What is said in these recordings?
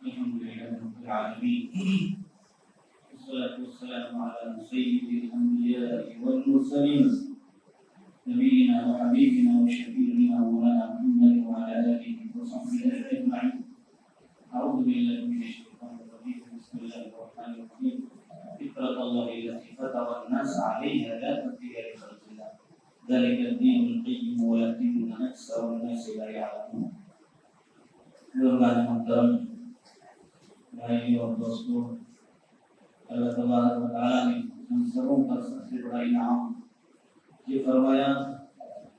الحمد لله رب العالمين والصلاة والسلام على سيد الأنبياء والمرسلين نبينا وحبيبنا وشفيعنا مولانا محمد وعلى آله وصحبه أجمعين. أعوذ بالله من الشيطان الرجيم. بسم الله الرحمن الرحيم. فطرة الله التي فطر الناس عليها لا تبديل لخلق الله ذلك الدين القيم ولكن أكثر الناس لا يعلمون. بزرگان محترم بھائیوں اور دوستوں، اللہ تبارک و تعالیٰ نے ہم سبوں پر سب سے بڑا انعام یہ فرمایا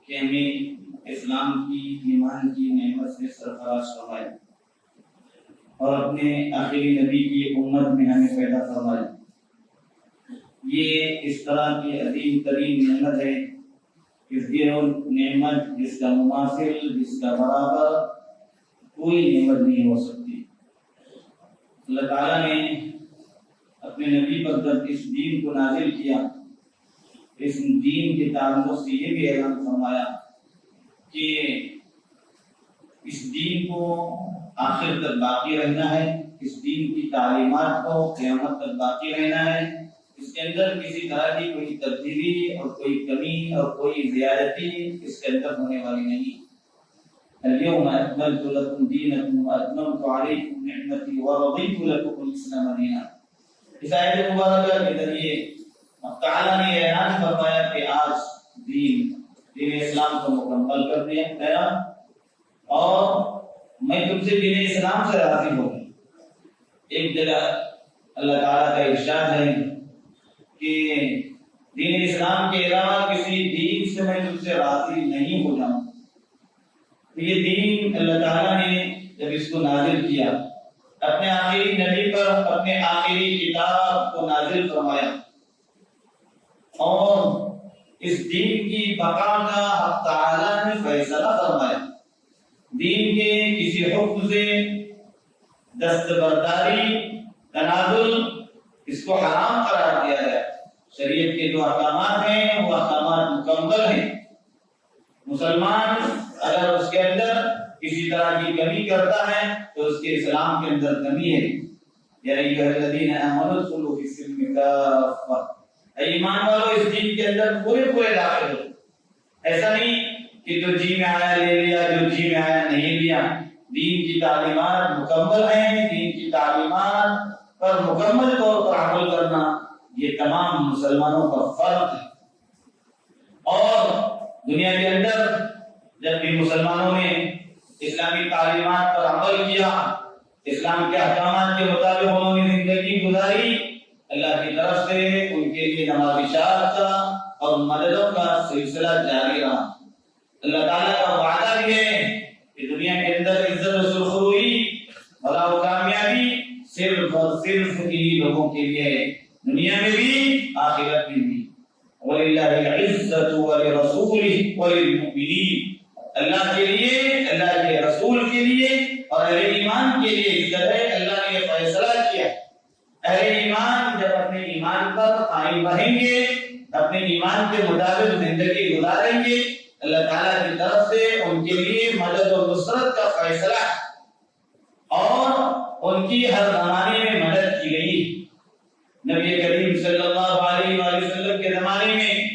کہ ہمیں اسلام کی ایمان کی نعمت سے سرفراز فرمایا اور اپنے آخری نبی کی امت میں ہمیں پیدا فرمایا۔ یہ اس طرح کی عظیم ترین نعمت ہے، اس نعمت جس کا مماثل، جس کا برابر کوئی نعمت نہیں ہو سکتی۔ اللہ تعالیٰ نے اپنے نبی پر جب اس دین کو نازل کیا، اس دین کے تعلق سے یہ بھی اعلان فرمایا کہ اس دین کو آخر تک باقی رہنا ہے، اس دین کی تعلیمات کو قیامت تک باقی رہنا ہے، اس کے اندر کسی طرح کی کوئی تبدیلی اور کوئی کمی اور کوئی زیادتی اس کے اندر ہونے والی نہیں۔ اليوم اکملت لکم دینکم واتممت علیکم نعمتی ورضیت لکم الاسلام دینا۔ اس آیت مبارکہ کے ذریعے تعالیٰ نے اعلان فرمایا کہ آج دین اسلام کو مکمل کر دیا گیا اور میں تم سے دین اسلام سے راضی ہوں۔ ایک جگہ اللہ تعالیٰ کا ارشاد ہے کہ دین اسلام کے علاوہ کسی دین سے میں تم سے راضی نہیں ہو جاؤں۔ یہ دین اللہ تعالیٰ نے جب اس کو نازل کیا، اپنے آخری نبی پر اپنے آخری کتاب کو نازل فرمایا اور اس دین کی بقا کا حق تعالیٰ نے فیصلہ فرمایا۔ دین کے کسی حکم سے دستبرداری، تنازل، اس کو حرام قرار دیا گیا۔ شریعت کے جو احکامات ہیں وہ احکامات مکمل ہیں۔ مسلمان اگر اس کے اندر کسی طرح کی کمی کرتا ہے تو اس کے اسلام کے اندر کمی ہے۔ یا ایھا الذین آمنوا ادخلوا فی السلم کافۃ، اے ایمان والو اس دین کے اندر پورے داخل ہو۔ ایسا نہیں کہ جو جی میں آیا لے لیا، جو جی میں آیا نہیں لیا۔ دین کی تعلیمات مکمل ہیں، دین کی تعلیمات پر مکمل طور پر عمل کرنا یہ تمام مسلمانوں کا فرض ہے۔ اور دنیا کے اندر جب بھی مسلمانوں نے اسلامی تعلیمات پر عمل کیا، اسلام کے احکامات کے مطابق انہوں نے زندگی گزاری، اللہ کی طرف سے ان کے لیے نوازشات کا اور مددوں کا سلسلہ جاری رہا۔ اللہ تعالیٰ کا وعدہ بھی ہے کہ دنیا کے اندر عزت و سرخروئی اور کامیابی صرف اور صرف انہی لوگوں کے لیے ہے، دنیا میں بھی آخرت میں بھی۔ وَلِلَّهِ الْعِزَّةُ وَلِرَسُولِهِ وَلِلْمُؤْمِنِينَ، اللہ کے لیے، اللہ کے رسول کے لیے اور اہل ایمان کے لیے عزت ہے۔ اللہ نے یہ فیصلہ کیا، اہل ایمان جب اپنے ایمان پر قائم رہیں گے، اپنے ایمان کے مطابق زندگی گزاریں گے، اللہ تعالیٰ کی طرف سے ان کے لیے مدد و نصرت کا فیصلہ اور ان کی ہر زمانے میں مدد کی گئی۔ نبی کریم صلی اللہ علیہ وآلہ وسلم کے زمانے میں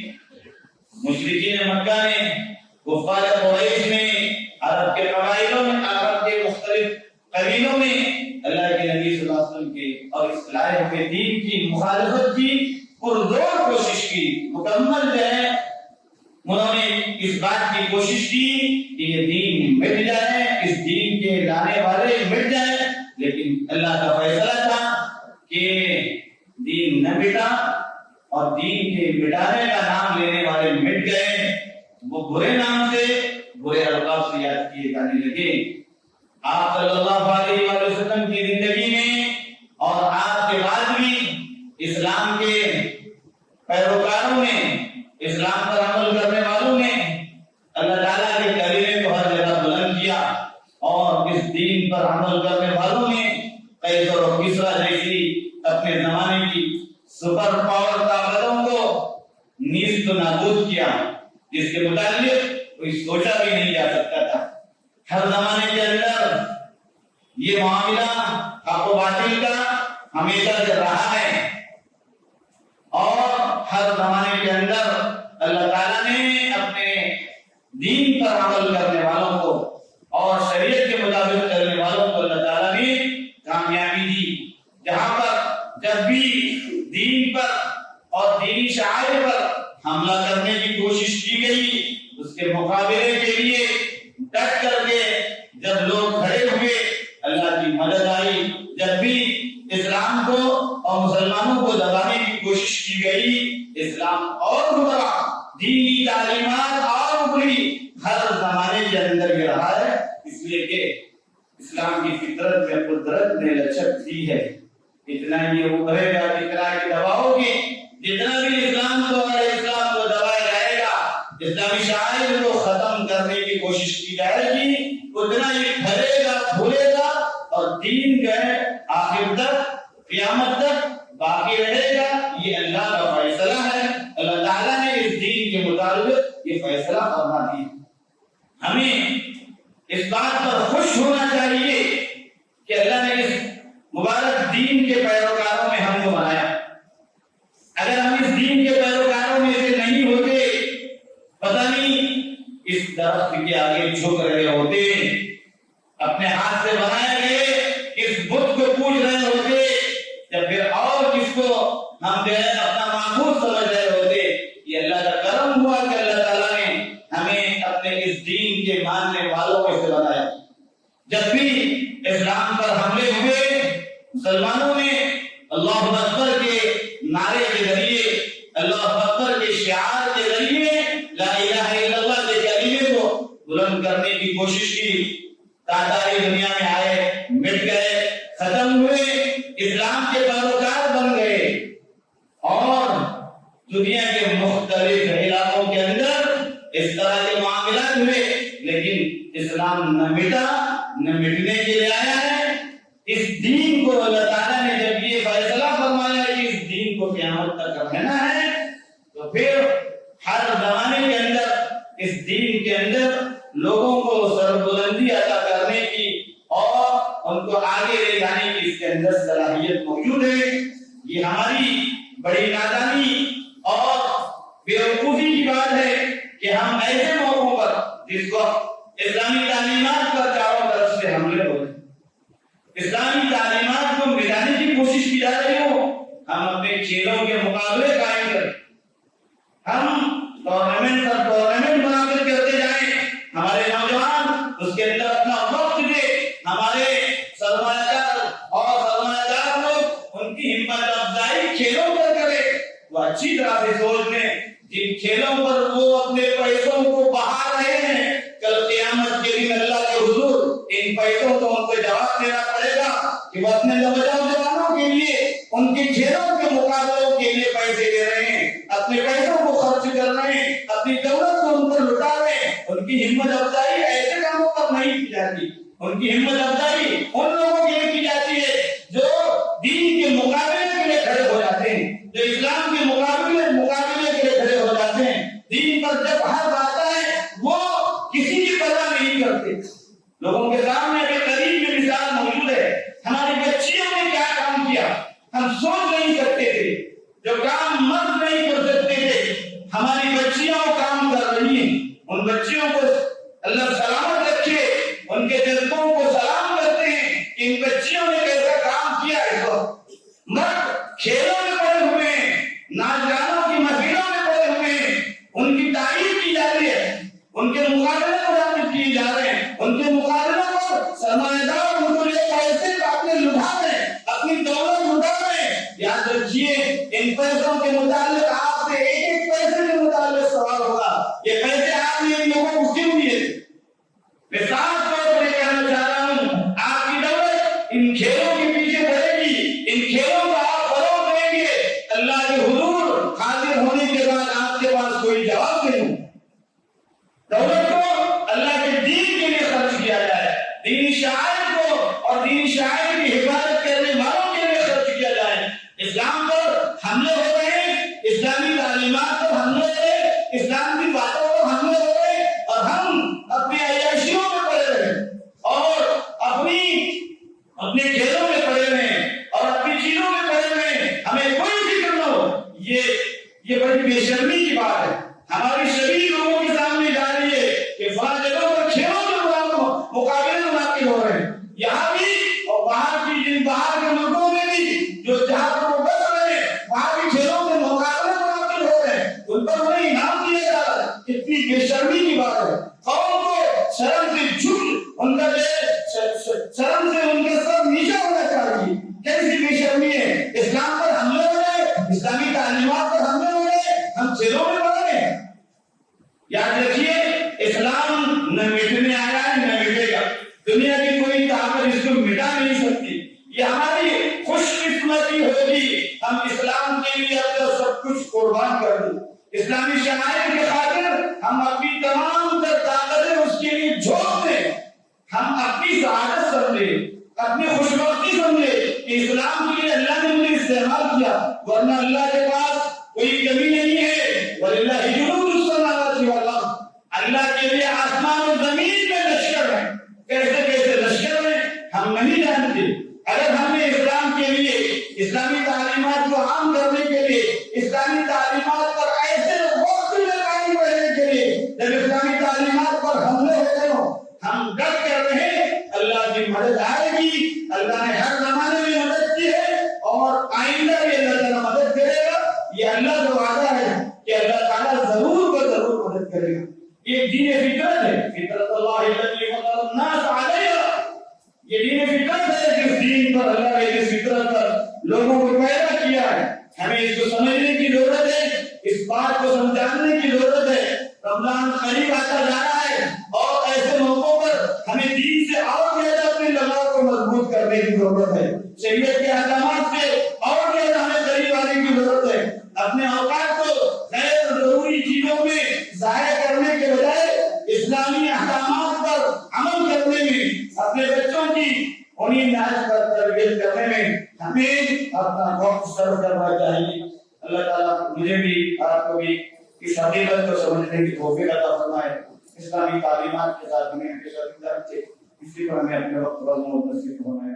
مشرکین مکہ نے، کفار قریش نے، عرب کے قبائلوں میں، عرب کے مختلف قبیلوں میں اللہ کے نبی صلی اللہ علیہ وسلم کے اور اس لائے ہوئے دین کی مخالفت کی پرزور کوشش کی۔ مکمل جو ہے انہوں نے اس بات کی کوشش کی کہ یہ دین مٹ جائے، اس دین کے لانے والے مٹ جائیں، لیکن اللہ کا فیصلہ تھا کہ دین نہ مٹا اور دین کے مٹانے کا نام لینے والے مٹ گئے، وہ برے نام سے، برے القاب سے یاد کیے جانے لگے۔ آپ صلی اللہ علیہ وآلہ وسلم کی زندگی میں اور آپ کے بعد بھی اسلام کے پیروکاروں نے، اسلام پر عمل کرنے والوں نے اللہ تعالیٰ کے کلمے کو ہر جگہ بلند کیا اور اس دین پر عمل کرنے والوں نے قیصر و کسریٰ جیسی اپنے زمانے کی سپر پاور طاقتوں کو نیست و نابود کیا، جس کے متعلق کوئی سوچا بھی نہیں جا سکتا تھا۔ ہر زمانے کے اندر یہ معاملہ حق و باطل کا ہمیشہ سے رہا ہے، اور ہر زمانے کے اندر اللہ تعالیٰ نے اپنے دین پر عمل کرنے والوں کو اور شریعت کے مطابق چلنے والوں کو اللہ تعالیٰ نے کامیابی دی۔ جہاں پر جب بھی دین پر اور دینی شعائر پر حملہ کرنے کی کوشش کی گئی، اس کے مقابلے کے لیے ڈٹ کر کے جب لوگ کھڑے ہوئے، اللہ کی مدد آئی۔ جب بھی اسلام کو اور مسلمانوں کو دبانے کی کوشش کی گئی، اسلام اور ابھرا، دینی تعلیمات اور ابھری، ہر زمانے کے اندر یہ رہا ہے، اس لیے کہ اسلام کی فطرت میں قدرت نے لچک دی ہے۔ اتنا یہ ابھرے گا، جتنا یہ دباؤ گے، جتنا بھی اسلام کو دبایا جائے گا، اسلامی شعائر کو ختم کرنے کی کوشش کی جائے گی، اتنا یہ پھیلے گا، پھولے گا، اور دین جو ہے آخر تک، قیامت تک باقی رہے گا۔ یہ اللہ کا فیصلہ ہے، اللہ تعالیٰ نے اس دین کے مطابق یہ فیصلہ فرما دیا۔ ہمیں اس بات پر خوش ہونا چاہیے کہ اللہ نے اس مبارک دین کے پیروکاروں میں ہم کو بنایا۔ اگر ہم اس دین کے پیروکاروں میں سے نہیں ہوتے، پتہ نہیں اس درخت کے آگے جھک رہے ہوتے، اپنے ہاتھ سے بنائے گئے اس بت کو پوج رہے ہوتے، یا پھر اور کس کو ہم جو ہے اپنا معبود سمجھ رہے ہوتے۔ یہ اللہ کا کرم ہوا کہ اللہ تعالیٰ نے ہمیں اپنے اس دین کے ماننے والوں میں سے بنایا۔ جب بھی اسلام پر حملے ہوئے، مسلمانوں نے اللہ اکبر کے نعرے کے ذریعے، اللہ اکبر کے شعار کے ذریعے لا الہ الا اللہ کے کلمے کو بلند کرنے کی کوشش کی۔ تاتاری دنیا میں آئے، مٹ گئے، ختم ہوئے، اسلام کے پیروکار بن گئے، اور دنیا کے مختلف علاقوں کے اندر اس طرح کے معاملات ہوئے، لیکن اسلام نہ مٹا، نہ مٹنے کے لیے آیا ہے۔ اس دین کو اللہ تعالیٰ نے جب یہ فیصلہ فرمایا کہ اس دین کو قیامت تک رکھنا ہے، تو پھر ہر زمانے کے اندر اس دین کے اندر لوگوں کو سربلندی عطا کرنے کی اور ان کو آگے لے جانے کی اس کے اندر صلاحیت موجود ہے۔ یہ ہماری بڑی نادانی اور بیوقوفی کی بات ہے کہ ہم ایسے موقعوں پر جس کو اسلامی تعلیمات پر چاروں طرف سے حملے ہو رہے، اسلامی تعلیمات کو مٹانے کی کوشش کی جا رہی ہو، ہم اپنے کھیلوں کے مقابلے قائم کریں، ہم ٹورنامنٹ پر ٹورنامنٹ منعقد کرتے جائیں، ہمارے نوجوان اس کے اندر اپنا وقت دے، ہمارے سرمایہ کار اور سرمایہ دار لوگ ان کی ہمت افزائی کھیلوں پر کرے۔ وہ اچھی طرح سے سوچ لیں، جن کھیلوں پر وہ اپنے پیسوں کو بہا رہے ہیں، کل قیامت کے دن اللہ کے حضور ان پیسوں کو ان کو جواب دینا پڑے گا کہ وہ اپنے نوجوانوں کے لیے ان کے کھیلوں کے مقابلوں کے لیے پیسے دے رہے ہیں، اپنے پیسوں کو خرچ کر رہے ہیں، اپنی دولت کو ان پر لٹا رہے ہیں۔ ان کی ہمت افزائی ایسے کاموں پر نہیں کی جاتی، ان کی ہمت افزائی ان لوگوں کے لیے کی جاتی ہے جو دین کے مقابلے کے لیے کھڑے ہو جاتے ہیں، جو اسلام کے مقابلے کے لیے کھڑے ہو جاتے ہیں۔ دین پر جب حق آتا ہے وہ کسی کی پرواہ نہیں کرتے۔ لوگوں کے سامنے ایک قریب میں مثال موجود ہے، ہماری بچیوں نے کیا کام کیا ہم سوچ نہیں سکتے تھے، جو کام مرد نہیں کر سکتے تھے ہماری بچیاں کام کر رہی ہیں۔ ان بچیوں کو اللہ سلامت رکھے، ان کے جذبوں کو سلام کرتے ہیں کہ ان بچیوں نے کیسا کام کیا ہے۔ مرد کھیلوں میں پڑے ہوئے ہیں، ناچ گانوں کی محفلوں میں پڑے ہوئے ہیں، ان کی تعریف کی جا رہی ہے، ان کے مقابلے منعقد کیے جا رہے ہیں، ان کے مقابلے پر سرمایہ دار ان کو لے پیسے اپنے لٹا رہے ہیں، اپنی دولت لٹا رہے ہیں۔ یاد رکھیے ان پیسوں کے متعلق آپ سے ایک ایک پیسے کے متعلق سوال ہوگا، یہ پیسے آپ نے ان لوگوں کو کیوں دیے؟ میں صاف طور پر کہنا چاہ رہا ہوں، آپ کی دولت ان کھیلوں کے پیچھے بڑھے گی، ان کھیلوں کو آپ فروغ دیں گے، اللہ کے حضور حاضر ہونے کے بعد آپ کے پاس کوئی جواب نہیں۔ دولت کو اللہ کے دین کے لیے خرچ کیا جائے، دینی شاعر کو اور دینی شاعر کی حفاظت کرنے والوں کے لیے خرچ کیا جائے۔ اسلام پر حملے ہو رہے ہیں، اسلامی تعلیمات پر حملے ہو رہے ہیں، اسلام کی باتوں پر حملے ہو رہے ہیں، اور ہم اپنی عیاشیوں میں پڑے رہے اور اپنے کھیلوں میں پڑے بے شرمی کی بات ہے. ہماری شریر لوگوں کے سامنے جا رہی ہے کہ فلاں جگہوں پر کھیلوں کے مقابلے منعقد ہو رہے ہیں. یہاں بھی اور باہر کی جن باہر کے ملکوں میں بھی جو جہاں پر وہ بس رہے ہیں وہاں بھی کھیلوں کے مقابلے منعقد ہو رہے ہیں. ان پر انہیں انعام دیا جا رہا ہے. کتنی بے شرمی کی بات ہے. قوم کو شرم سے جھک ان کا شرم سے ان کا سر نیچے ہونا چاہیے. کیسی بے شرمی ہے. اسلام پر حملے ہو رہے ہیں, اسلامی تعلیمات پر حملے ہو رہے ہیں, ہم کھیلوں میں پڑھ رہے ہیں. یاد رکھیے اسلام نہ مٹنے آیا ہے نہ مٹے گا. دنیا کی کوئی طاقت اس کو مٹا نہیں سکتی. یہ ہماری خوش قسمتی ہوگی ہم اسلام کے لیے اپنا سب کچھ قربان کر دیں. اسلامی شعائر کے خاطر ہم اپنی تمام تر طاقتیں اس کے لیے جھونک دیں. ہم اپنی سعادت سمجھیں, اپنی خوشبختی سمجھیں کہ اسلام کے لیے اللہ نے مجھے استعمال کیا, ورنہ اللہ کے پاس کوئی کمی نہیں ہے. وَلِلَّهِ جُنُودُ السَّمَاوَاتِ وَالْأَرْضِ, اللہ کے لیے آسمان و زمین میں لشکر ہیں. کیسے کیسے لشکر ہیں ہم نہیں جانتے. اگر ہم نے اسلام کے لیے اسلامی تعلیمات کو عام کرنے کے لیے اسلامی تعلیمات پر ایسے وقت میں قائم رہنے کے لیے جب اسلامی تعلیمات پر حملے ہو گئے ہوں ہم ڈٹ کر رہے, اللہ کی مدد آئے گی. اللہ نے ہر زمانے میں مدد کی ہے اور آئندہ بھی اللہ تعالیٰ مدد کرے گا. یہ اللہ کا وعدہ ہے کہ اللہ تعالیٰ ضرور و ضرور مدد کرے گا. یہ دین فطرت ہے. فطرت اللہ الذی فطر الناس علیہا, یہ دین فطرت ہے جس دین پر اللہ نے جس فطرت پر لوگوں کو پیدا کیا ہے. ہمیں اس کو سمجھنے کی ضرورت ہے, اس بات کو سمجھانے کی ضرورت ہے. رمضان قریب آتا جا رہا ہے اور ایسے موقعوں پر ہمیں دین سے اور زیادہ اپنے لگاؤ کو مضبوط کرنے کی ضرورت ہے. شریعت کے احکامات سے اور زیادہ ہمیں قریب آنے کی ضرورت ہے. اپنے اوقات کو غیر ضروری چیزوں میں ضائع کرنے کے بجائے اسلامی احکامات پر عمل کرنے میں, اپنے بچوں کی انہیں ناز پر تربیت کرنے میں ہمیں اپنا وقت صرف کرنا چاہیے. اللہ تعالیٰ مجھے بھی آپ کو بھی اس حقیقت کو سمجھنے کی توفیق عطا فرمائے. اسلامی تعلیمات کے ساتھ میں اسی پر ہمیں اپنے وقت پر نصیب فرمائے.